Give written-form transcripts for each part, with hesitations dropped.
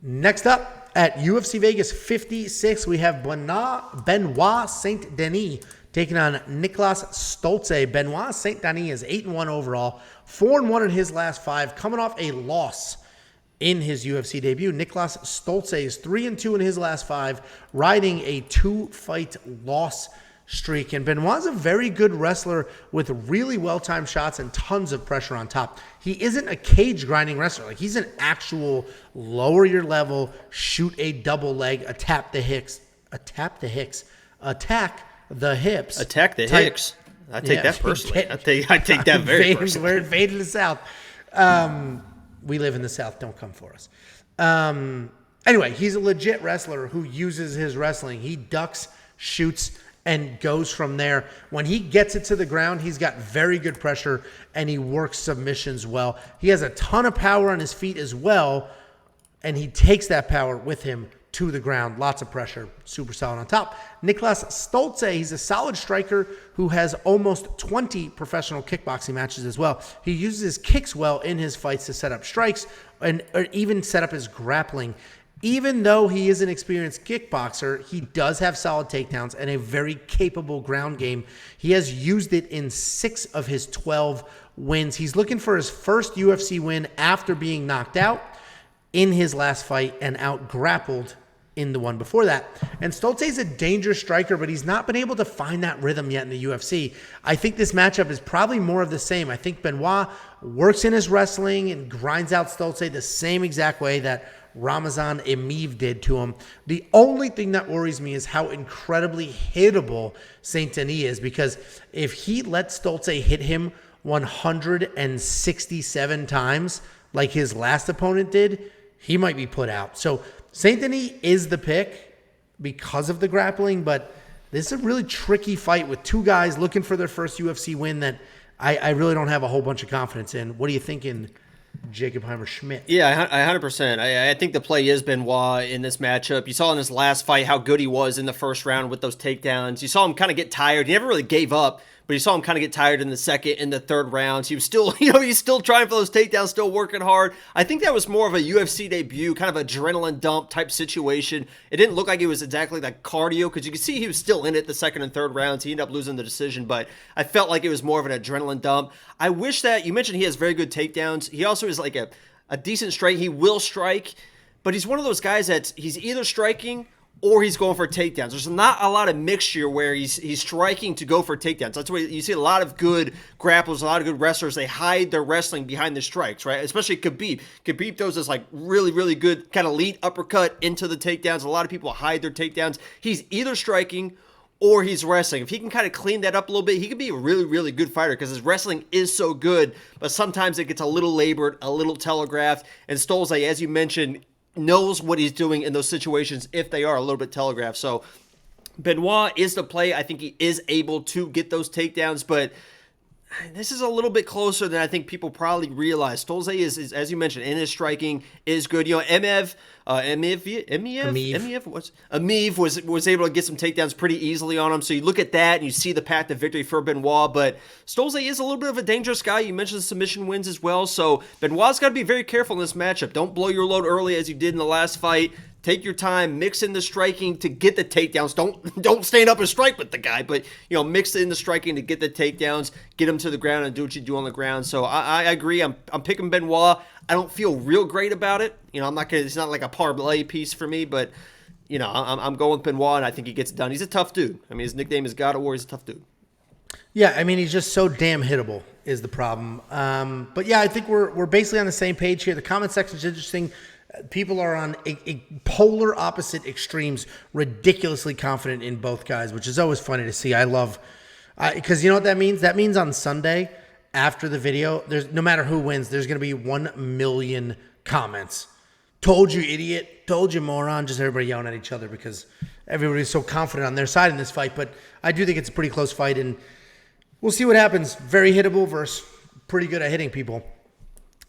Next up at UFC Vegas 56, we have Benoit Saint-Denis taking on Niklas Stolze. Benoit Saint-Denis is 8-1 overall, 4-1 in his last 5, coming off a loss in his UFC debut. Niklas Stolze is 3-2 in his last 5, riding a 2-fight loss streak. And Benoit's a very good wrestler with really well-timed shots and tons of pressure on top. He isn't a cage-grinding wrestler. Like, he's an actual lower your level, shoot a double leg, attack the hips. Attack the hips. I take that personally. I take that very personally. We're invading the South. We live in the South. Don't come for us. Anyway, he's a legit wrestler who uses his wrestling. He ducks, shoots, and goes from there. When he gets it to the ground, he's got very good pressure, and he works submissions well. He has a ton of power on his feet as well, and he takes that power with him to the ground. Lots of pressure, super solid on top. Niklas Stolze, he's a solid striker who has almost 20 professional kickboxing matches as well. He uses his kicks well in his fights to set up strikes or even set up his grappling. Even though he is an experienced kickboxer, he does have solid takedowns and a very capable ground game. He has used it in 6 of his 12 wins. He's looking for his first UFC win after being knocked out in his last fight and out-grappled in the one before that. And Stolze is a dangerous striker, but he's not been able to find that rhythm yet in the UFC. I think this matchup is probably more of the same. I think Benoit works in his wrestling and grinds out Stolze the same exact way that Ramazan Emeev did to him. The only thing that worries me is how incredibly hittable Saint-Denis is, because if he lets Stolze hit him 167 times like his last opponent did, he might be put out. So Saint-Denis is the pick because of the grappling, but this is a really tricky fight with two guys looking for their first UFC win that I really don't have a whole bunch of confidence in. What are you thinking, Jacob Heimer-Schmidt? Yeah, 100%. I think the play is Benoit in this matchup. You saw in his last fight how good he was in the first round with those takedowns. You saw him kind of get tired. He never really gave up, but you saw him kind of get tired in the second and the third rounds. He was still, he's still trying for those takedowns, still working hard. I think that was more of a UFC debut, kind of adrenaline dump type situation. It didn't look like it was exactly like cardio, because you could see he was still in it the second and third rounds. He ended up losing the decision, but I felt like it was more of an adrenaline dump. I wish that, you mentioned he has very good takedowns. He also is like a decent strike. He will strike, but he's one of those guys that he's either striking or he's going for takedowns. There's not a lot of mixture where he's striking to go for takedowns. That's why you see a lot of good grapplers, a lot of good wrestlers. They hide their wrestling behind the strikes, right? Especially Khabib. Khabib throws this like really, really good kind of lead uppercut into the takedowns. A lot of people hide their takedowns. He's either striking or he's wrestling. If he can kind of clean that up a little bit, he could be a really, really good fighter, because his wrestling is so good, but sometimes it gets a little labored, a little telegraphed. And Stolze, as you mentioned, knows what he's doing in those situations if they are a little bit telegraphed. So Benoit is the play. I think he is able to get those takedowns, but this is a little bit closer than I think people probably realize. Stolze is, as you mentioned, in his striking is good. Emeev was able to get some takedowns pretty easily on him. So you look at that and you see the path to victory for Benoit. But Stolze is a little bit of a dangerous guy. You mentioned the submission wins as well. So Benoit's got to be very careful in this matchup. Don't blow your load early as you did in the last fight. Take your time, mix in the striking to get the takedowns. Don't stand up and strike with the guy, but mix in the striking to get the takedowns, get him to the ground, and do what you do on the ground. So I agree. I'm picking Benoit. I don't feel real great about it. I'm not gonna. It's not like a parlay piece for me, but I'm going with Benoit, and I think he gets it done. He's a tough dude. I mean, his nickname is God of War. He's a tough dude. Yeah, I mean, he's just so damn hittable is the problem. But yeah, I think we're basically on the same page here. The comment section is interesting. People are on a polar opposite extremes, ridiculously confident in both guys, which is always funny to see. I love, because you know what that means? That means on Sunday, after the video, there's no matter who wins, there's going to be 1 million comments. Told you, idiot. Told you, moron. Just everybody yelling at each other because everybody's so confident on their side in this fight. But I do think it's a pretty close fight, and we'll see what happens. Very hittable versus pretty good at hitting people.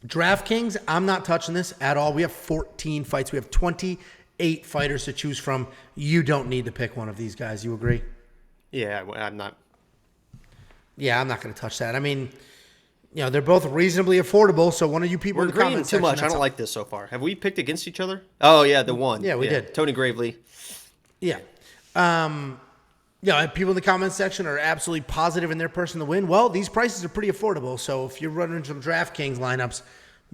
DraftKings, I'm not touching this at all. We have 14 fights. We have 28 fighters to choose from. You don't need to pick one of these guys. You agree? Yeah, I'm not. Yeah, I'm not going to touch that. I mean, You know, they're both reasonably affordable. So one of you people We're in the agreeing comments too section, much. I that's don't all. like this so far. Have we picked against each other? Oh, yeah, the one. Yeah, we did. Tony Gravely. Yeah. Yeah, people in the comments section are absolutely positive in their person to win. Well, these prices are pretty affordable. So if you're running some DraftKings lineups,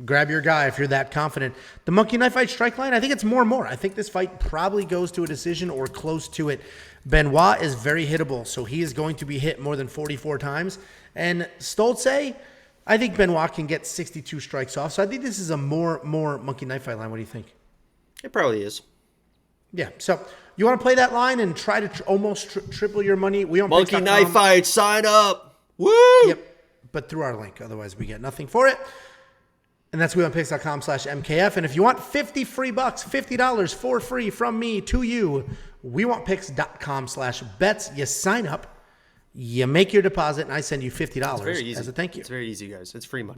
grab your guy if you're that confident. The Monkey Knife Fight strike line, I think it's more and more. I think this fight probably goes to a decision or close to it. Benoit is very hittable, so he is going to be hit more than 44 times. And Stolze, I think Benoit can get 62 strikes off. So I think this is a more Monkey Knife Fight line. What do you think? It probably is. Yeah, so you want to play that line and try to almost triple your money? We on Monkey Picks.com. Knife Fight, sign up. Woo! Yep, but through our link. Otherwise, we get nothing for it. And that's WeWantPicks.com/MKF. And if you want $50 free, $50 for free from me to you, WeWantPicks.com/bets. You sign up, you make your deposit, and I send you $50 Very easy. as a thank you. It's very easy, guys. It's free money.